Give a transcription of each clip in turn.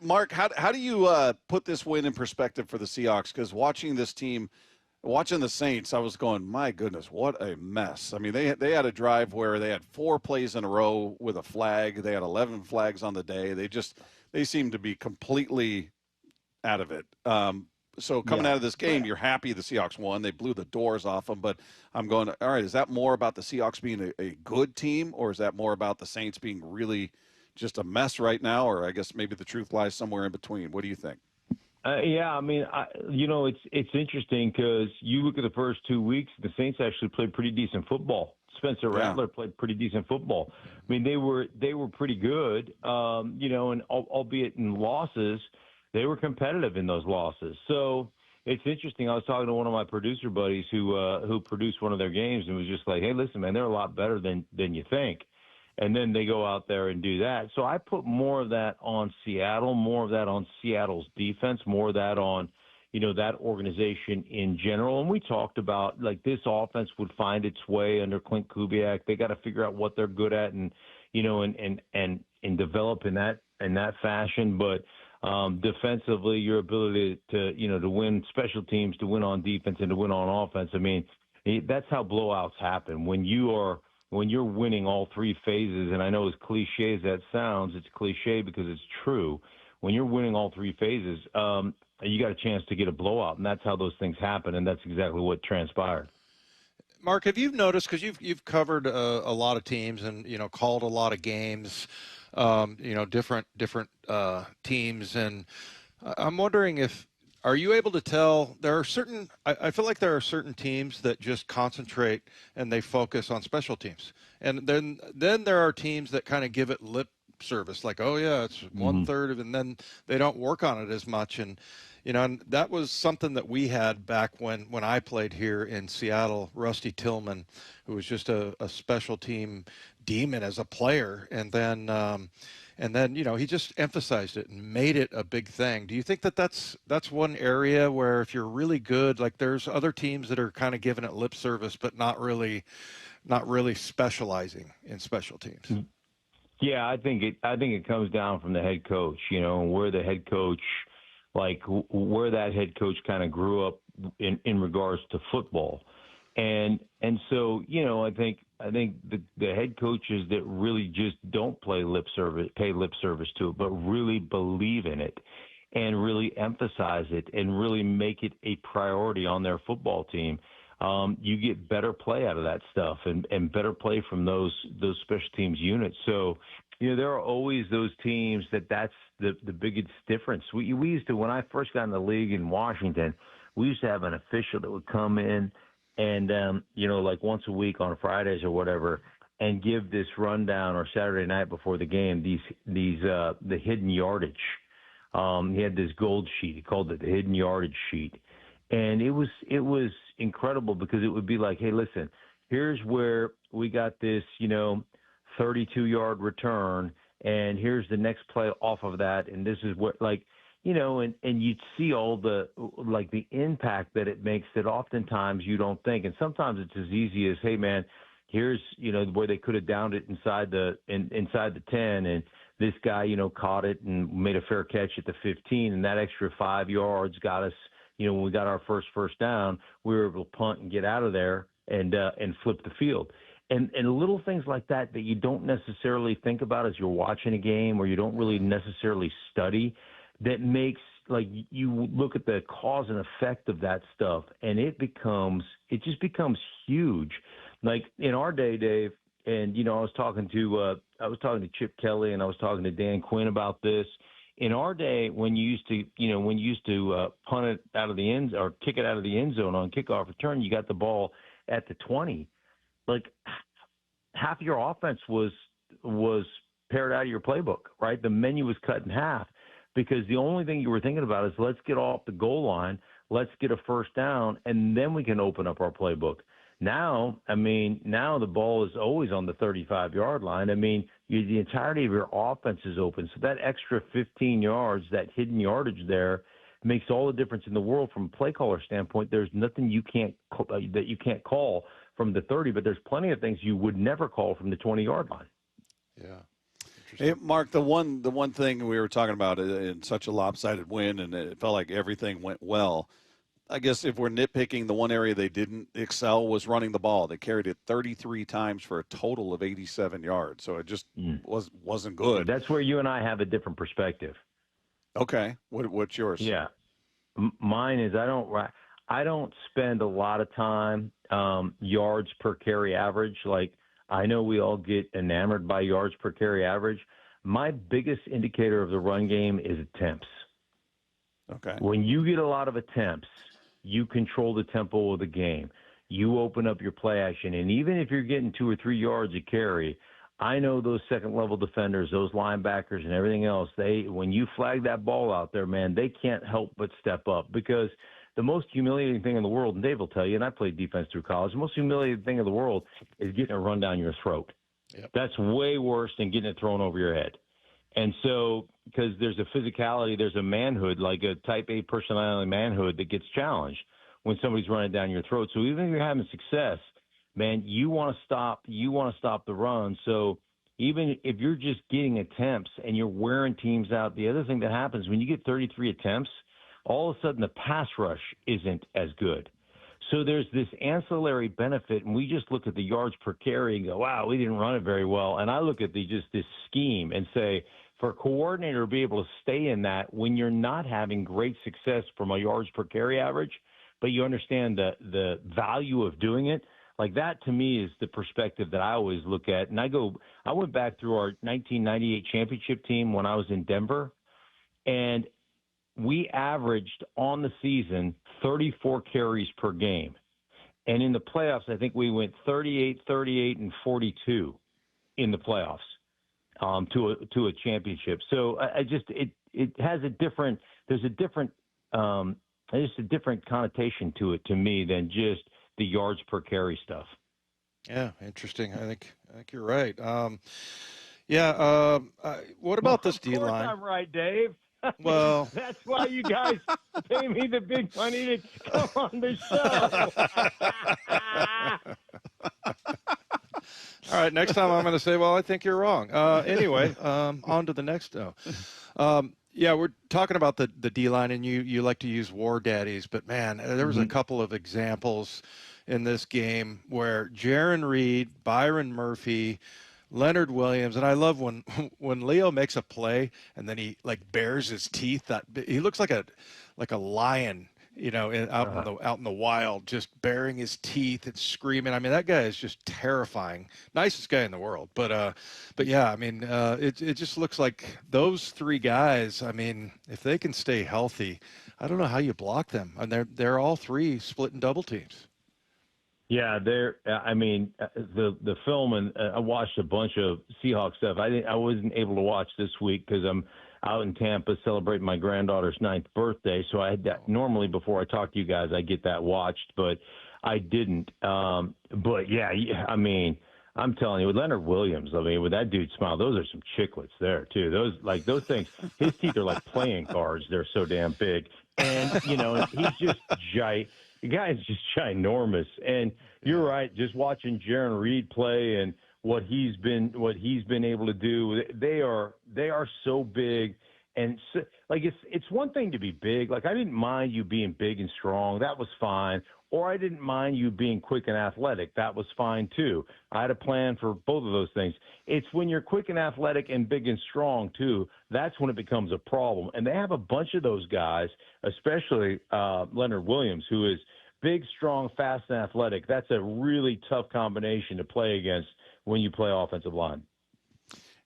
Mark, how do you put this win in perspective for the Seahawks? Because watching this team, watching the Saints, I was going, my goodness, what a mess. I mean, they had a drive where they had 4 plays in a row with a flag. They had 11 flags on the day. They seemed to be completely out of it. So coming out of this game, you're happy the Seahawks won. They blew the doors off them. But I'm going, all right, is that more about the Seahawks being a good team, or is that more about the Saints being really just a mess right now? Or I guess maybe the truth lies somewhere in between. What do you think? Yeah, I mean, it's interesting because you look at the first 2 weeks, the Saints actually played pretty decent football. Spencer Rattler played pretty decent football. I mean, they were pretty good, and albeit in losses, they were competitive in those losses. So it's interesting. I was talking to one of my producer buddies who produced one of their games and was just like, hey, listen, man, they're a lot better than you think. And then they go out there and do that. So I put more of that on Seattle, more of that on Seattle's defense, more of that on, that organization in general. And we talked about, like, this offense would find its way under Clint Kubiak. They got to figure out what they're good at and develop in that fashion. But defensively, your ability to win special teams, to win on defense, and to win on offense. I mean, that's how blowouts happen. When you're winning all 3 phases, and I know as cliche as that sounds, it's cliche because it's true. When you're winning all 3 phases, you got a chance to get a blowout, and that's how those things happen, and that's exactly what transpired. Mark, have you noticed, because you've covered a lot of teams and called a lot of games, different teams, and I'm wondering are you able to tell there are certain I feel like there are certain teams that just concentrate and they focus on special teams, and then there are teams that kind of give it lip service, like, oh yeah, it's 1/3 of, and then they don't work on it as much. And and that was something that we had back when I played here in Seattle. Rusty Tillman, who was just a special team demon as a player, and then he just emphasized it and made it a big thing. Do you think that's one area where if you're really good, like there's other teams that are kind of giving it lip service but not really specializing in special teams? Yeah, I think it comes down from the head coach, where the head coach, like where that head coach kind of grew up in regards to football. And so, I think the head coaches that really just don't pay lip service to it, but really believe in it and really emphasize it and really make it a priority on their football team, you get better play out of that stuff and better play from those special teams units. So, there are always those teams that's the biggest difference. We used to, when I first got in the league in Washington, we used to have an official that would come in and, like once a week on Fridays or whatever, and give this rundown, or Saturday night before the game, the hidden yardage. He had this gold sheet. He called it the hidden yardage sheet. And it was incredible because it would be like, hey, listen, here's where we got this, 32-yard return, and here's the next play off of that, and this is what, like, and you'd see all the impact that it makes that oftentimes you don't think. And sometimes it's as easy as, hey, man, here's, where they could have downed it inside the 10, and this guy, caught it and made a fair catch at the 15, and that extra 5 yards got us, when we got our first down, we were able to punt and get out of there and flip the field. And little things like that you don't necessarily think about as you're watching a game, or you don't really necessarily study, that makes, like, you look at the cause and effect of that stuff, and it just becomes huge. Like in our day, Dave, and I was talking to Chip Kelly, and I was talking to Dan Quinn about this. In our day, when you used to punt it out of the end, or kick it out of the end zone on kickoff return, you got the ball at the 20. Like, half of your offense was pared out of your playbook, right? The menu was cut in half because the only thing you were thinking about is, let's get off the goal line, let's get a first down, and then we can open up our playbook. Now the ball is always on the 35-yard line. The entirety of your offense is open. So that extra 15 yards, that hidden yardage there, makes all the difference in the world from a play caller standpoint. There's nothing that you can't call from the 30, but there's plenty of things you would never call from the 20-yard line. Yeah. interesting. Hey, Mark, the one thing we were talking about in such a lopsided win, and it felt like everything went well. I guess if we're nitpicking, the one area they didn't excel was running the ball. They carried it 33 times for a total of 87 yards. So it just wasn't good. That's where you and I have a different perspective. Okay. What's yours? Yeah. Mine is I don't spend a lot of time yards per carry average. Like, I know we all get enamored by yards per carry average. My biggest indicator of the run game is attempts. Okay. When you get a lot of attempts, you control the tempo of the game. You open up your play action. And even if you're getting 2 or 3 yards a carry, I know those second-level defenders, those linebackers and everything else, when you flag that ball out there, man, they can't help but step up, because the most humiliating thing in the world, and Dave will tell you, and I played defense through college, the most humiliating thing in the world is getting it run down your throat. Yep. That's way worse than getting it thrown over your head. And so, because there's a physicality, there's a manhood, like a type A personality manhood that gets challenged when somebody's running down your throat. So even if you're having success, man, you want to stop the run. So even if you're just getting attempts and you're wearing teams out, the other thing that happens when you get 33 attempts, all of a sudden the pass rush isn't as good. So there's this ancillary benefit, and we just look at the yards per carry and go, wow, we didn't run it very well. And I look at this scheme and say, for a coordinator to be able to stay in that when you're not having great success from a yards per carry average, but you understand the value of doing it, like that to me is the perspective that I always look at. And I went back through our 1998 championship team when I was in Denver, and we averaged on the season 34 carries per game. And in the playoffs, I think we went 38, 38, and 42 in the playoffs to a championship. So it has a different connotation to it to me than just the yards per carry stuff. Yeah, interesting. I think you're right. What about this D line? Of course I'm right, Dave. Well, that's why you guys pay me the big money to come on the show. All right, next time I'm going to say, well, I think you're wrong. Anyway, on to the next. We're talking about the D-line, and you like to use war daddies, but, man, there was a couple of examples in this game where Jaron Reed, Byron Murphy, Leonard Williams, and I love when Leo makes a play and then he like bares his teeth. That he looks like a lion, out in the wild, just baring his teeth and screaming. I mean, that guy is just terrifying. Nicest guy in the world, but yeah, I mean, it just looks like those three guys. I mean, if they can stay healthy, I don't know how you block them, and they're all three split in double teams. Yeah, the film, and I watched a bunch of Seahawks stuff. I wasn't able to watch this week because I'm out in Tampa celebrating my granddaughter's 9th birthday. So I had that normally before I talk to you guys, I get that watched, but I didn't. But yeah, I mean, I'm telling you, with Leonard Williams, I mean, with that dude smile, those are some chiclets there too. Those things, his teeth are like playing cards. They're so damn big, and he's just the guy is just ginormous. And you're right, just watching Jaron Reed play and what he's been able to do, they are so big. And so, like, it's one thing to be big. Like, I didn't mind you being big and strong. That was fine. Or I didn't mind you being quick and athletic. That was fine too. I had a plan for both of those things. It's when you're quick and athletic and big and strong too, that's when it becomes a problem. And they have a bunch of those guys, especially Leonard Williams, who is big, strong, fast, and athletic. That's a really tough combination to play against when you play offensive line.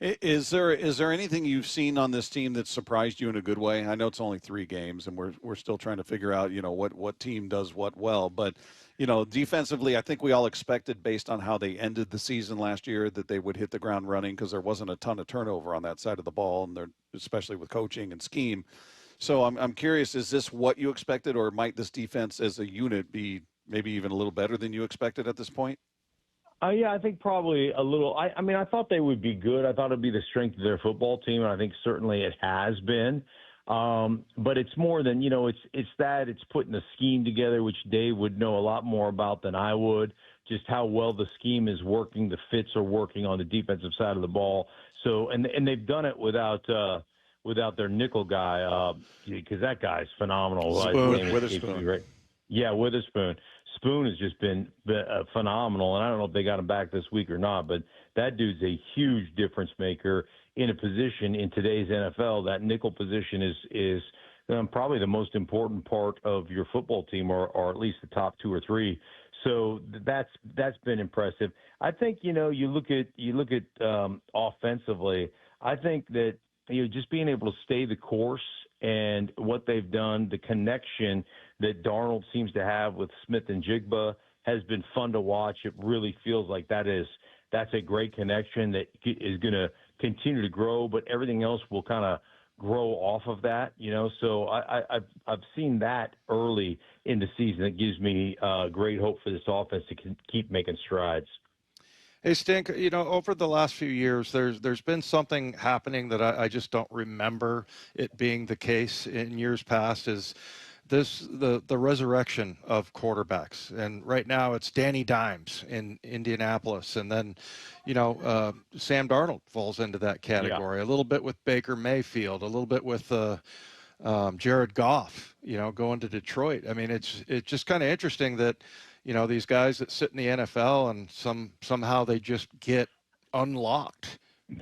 Is there anything you've seen on this team that surprised you in a good way? I know it's only 3 games, and we're still trying to figure out, what team does what well. But, defensively, I think we all expected, based on how they ended the season last year, that they would hit the ground running because there wasn't a ton of turnover on that side of the ball, and especially with coaching and scheme. So I'm curious, is this what you expected, or might this defense as a unit be maybe even a little better than you expected at this point? Yeah, I think probably a little. I mean, I thought they would be good. I thought it'd be the strength of their football team, and I think certainly it has been. But it's more than, it's putting a scheme together, which Dave would know a lot more about than I would, just how well the scheme is working, the fits are working on the defensive side of the ball. So, and they've done it without their nickel guy, because that guy's phenomenal. Witherspoon. Right? Yeah, Witherspoon. Spoon has just been phenomenal, and I don't know if they got him back this week or not, but that dude's a huge difference maker in a position in today's NFL. That nickel position is probably the most important part of your football team, or at least the top 2 or 3. So that's been impressive. I think you look at offensively. I think that just being able to stay the course and what they've done, the connection that Darnold seems to have with Smith and Jigba has been fun to watch. It really feels like that's a great connection that is going to continue to grow, but everything else will kind of grow off of that, So I've seen that early in the season. It gives me great hope for this offense to keep making strides. Hey, Stink, over the last few years, there's been something happening that I just don't remember it being the case in years past, is the resurrection of quarterbacks. And right now it's Danny Dimes in Indianapolis. And then, Sam Darnold falls into that category. A little bit with Baker Mayfield, a little bit with Jared Goff, going to Detroit. I mean, it's just kind of interesting that, these guys that sit in the NFL and somehow they just get unlocked.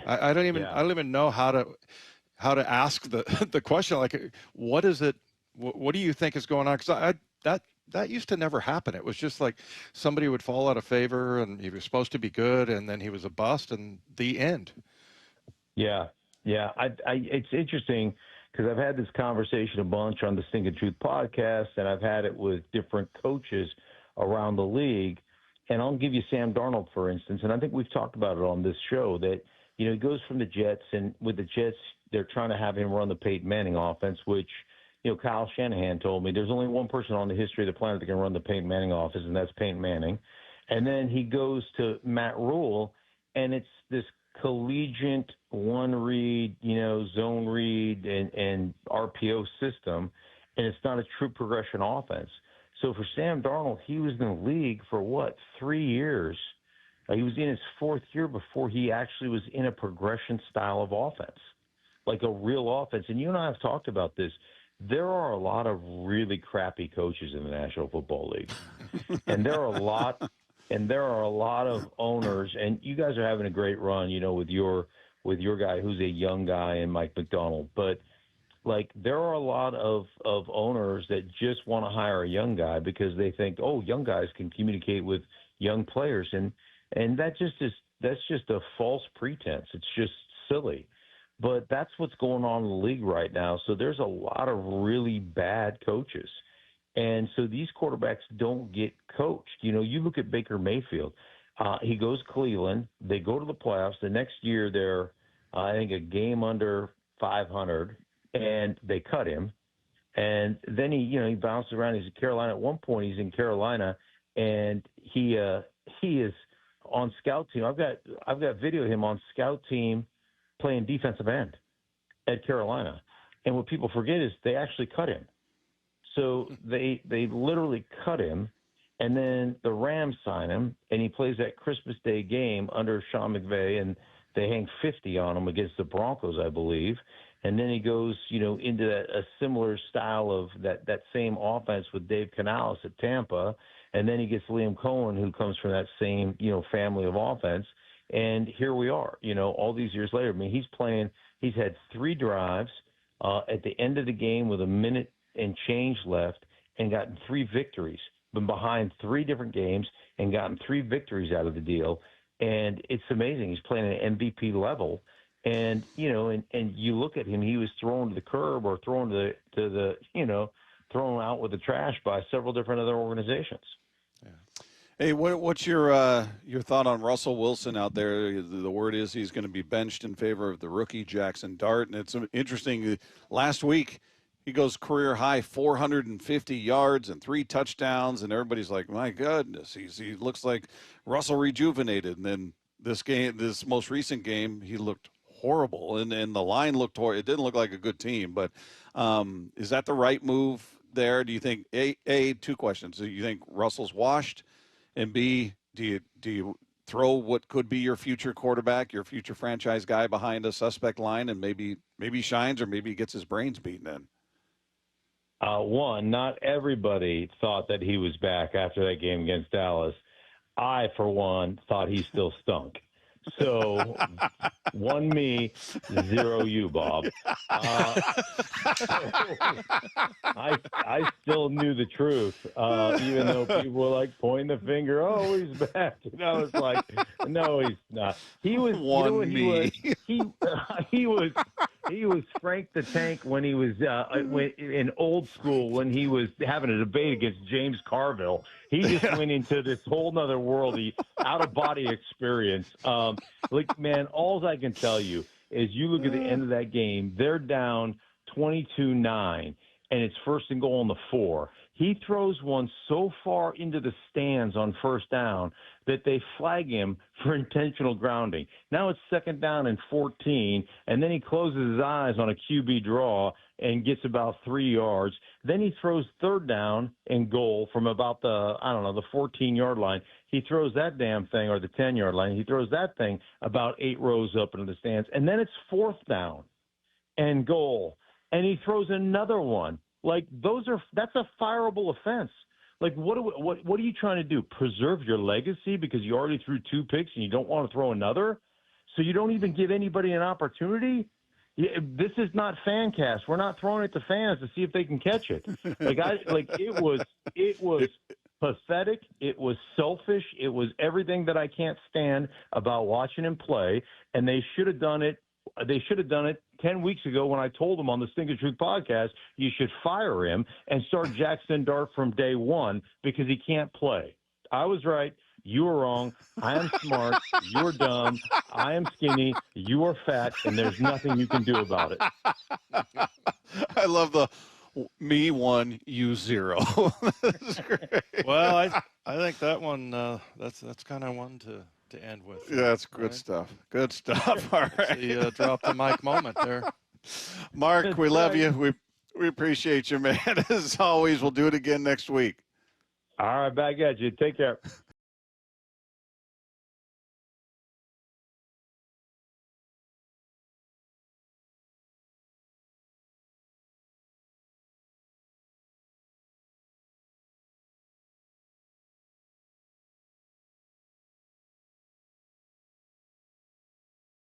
I don't even know how to ask the question. Like, what is it? What do you think is going on? Because that used to never happen. It was just like somebody would fall out of favor and he was supposed to be good, and then he was a bust, and the end. Yeah. It's interesting because I've had this conversation a bunch on the Stinking Truth podcast, and I've had it with different coaches around the league. And I'll give you Sam Darnold, for instance, and I think we've talked about it on this show that, he goes from the Jets, and with the Jets, they're trying to have him run the Peyton Manning offense, which, Kyle Shanahan told me there's only one person on the history of the planet that can run the Peyton Manning offense, and that's Peyton Manning. And then he goes to Matt Rule, and it's this collegiate one read, zone read and RPO system, and it's not a true progression offense. So for Sam Darnold, he was in the league for 3 years. He was in his 4th year before he actually was in a progression style of offense, like a real offense. And you and I have talked about this. There are a lot of really crappy coaches in the National Football League, and there are a lot of owners. And you guys are having a great run, with your guy who's a young guy and Mike McDonald. But there are a lot of owners that just want to hire a young guy because they think, young guys can communicate with young players, and that's just a false pretense. It's just silly. But that's what's going on in the league right now. So there's a lot of really bad coaches. And so these quarterbacks don't get coached. You look at Baker Mayfield. He goes Cleveland. They go to the playoffs. The next year they're, I think, a game under 500, and they cut him. And then he bounces around. He's in Carolina. At one point, he's in Carolina, and he is on scout team. I've got video of him on scout team playing defensive end at Carolina. And what people forget is they actually cut him. So they literally cut him, and then the Rams sign him, and he plays that Christmas Day game under Sean McVay, and they hang 50 on him against the Broncos, I believe. And then he goes, into a similar style of that same offense with Dave Canales at Tampa. And then he gets Liam Cohen, who comes from that same, family of offense. And here we are, all these years later. I mean, he's had 3 drives at the end of the game with a minute and change left and gotten 3 victories. Been behind 3 different games and gotten 3 victories out of the deal. And it's amazing. He's playing at an MVP level. And, and you look at him, he was thrown to the curb or thrown to the thrown out with the trash by several different other organizations. Yeah. Hey, what's your thought on Russell Wilson out there? The word is he's going to be benched in favor of the rookie Jackson Dart. And it's interesting. Last week, he goes career high 450 yards and 3 touchdowns. And everybody's like, my goodness, he looks like Russell rejuvenated. And then this most recent game, he looked horrible. And the line looked horrible. It didn't look like a good team. But is that the right move there? Do you think, A, 2 questions. Do you think Russell's washed? And B, Do you throw what could be your future quarterback, your future franchise guy behind a suspect line, and maybe shines or maybe gets his brains beaten in? One, not everybody thought that he was back after that game against Dallas. I, for one, thought he still stunk. So, 1 me, 0 you, Bob. I still knew the truth, even though people were like pointing the finger. Oh, he's back. And I was like, no, he's not. He was he was Frank the Tank when he was in old school when he was having a debate against James Carville. He just went into this whole nother world, out-of-body experience. Man, all I can tell you is you look at the end of that game, they're down 22-9, and it's first and goal on the 4. He throws one so far into the stands on first down that they flag him for intentional grounding. Now it's second down and 14, and then he closes his eyes on a QB draw and gets about 3 yards. Then he throws third down and goal from about the 14-yard line. He throws that damn thing, or the 10-yard line. He throws that thing about 8 rows up into the stands. And then it's fourth down and goal. And he throws another one. Like, that's a fireable offense. Like, what are you trying to do? Preserve your legacy because you already threw 2 picks and you don't want to throw another? So you don't even give anybody an opportunity? This is not fan cast. We're not throwing it to fans to see if they can catch it. It was pathetic. It was selfish. It was everything that I can't stand about watching him play. And they should have done it. They should have done it 10 weeks ago when I told them on the Stink of Truth podcast, you should fire him and start Jackson Dart from day one because he can't play. I was right. You were wrong. I am smart. You're dumb. I am skinny. You are fat, and there's nothing you can do about it. I love the me 1, you 0. That's great. Well, I think that one that's kind of one to end with. Yeah, that's good stuff. Good stuff. All right. The drop the mic moment there. Mark, we love you. We appreciate you, man. As always, we'll do it again next week. All right, back at you. Take care.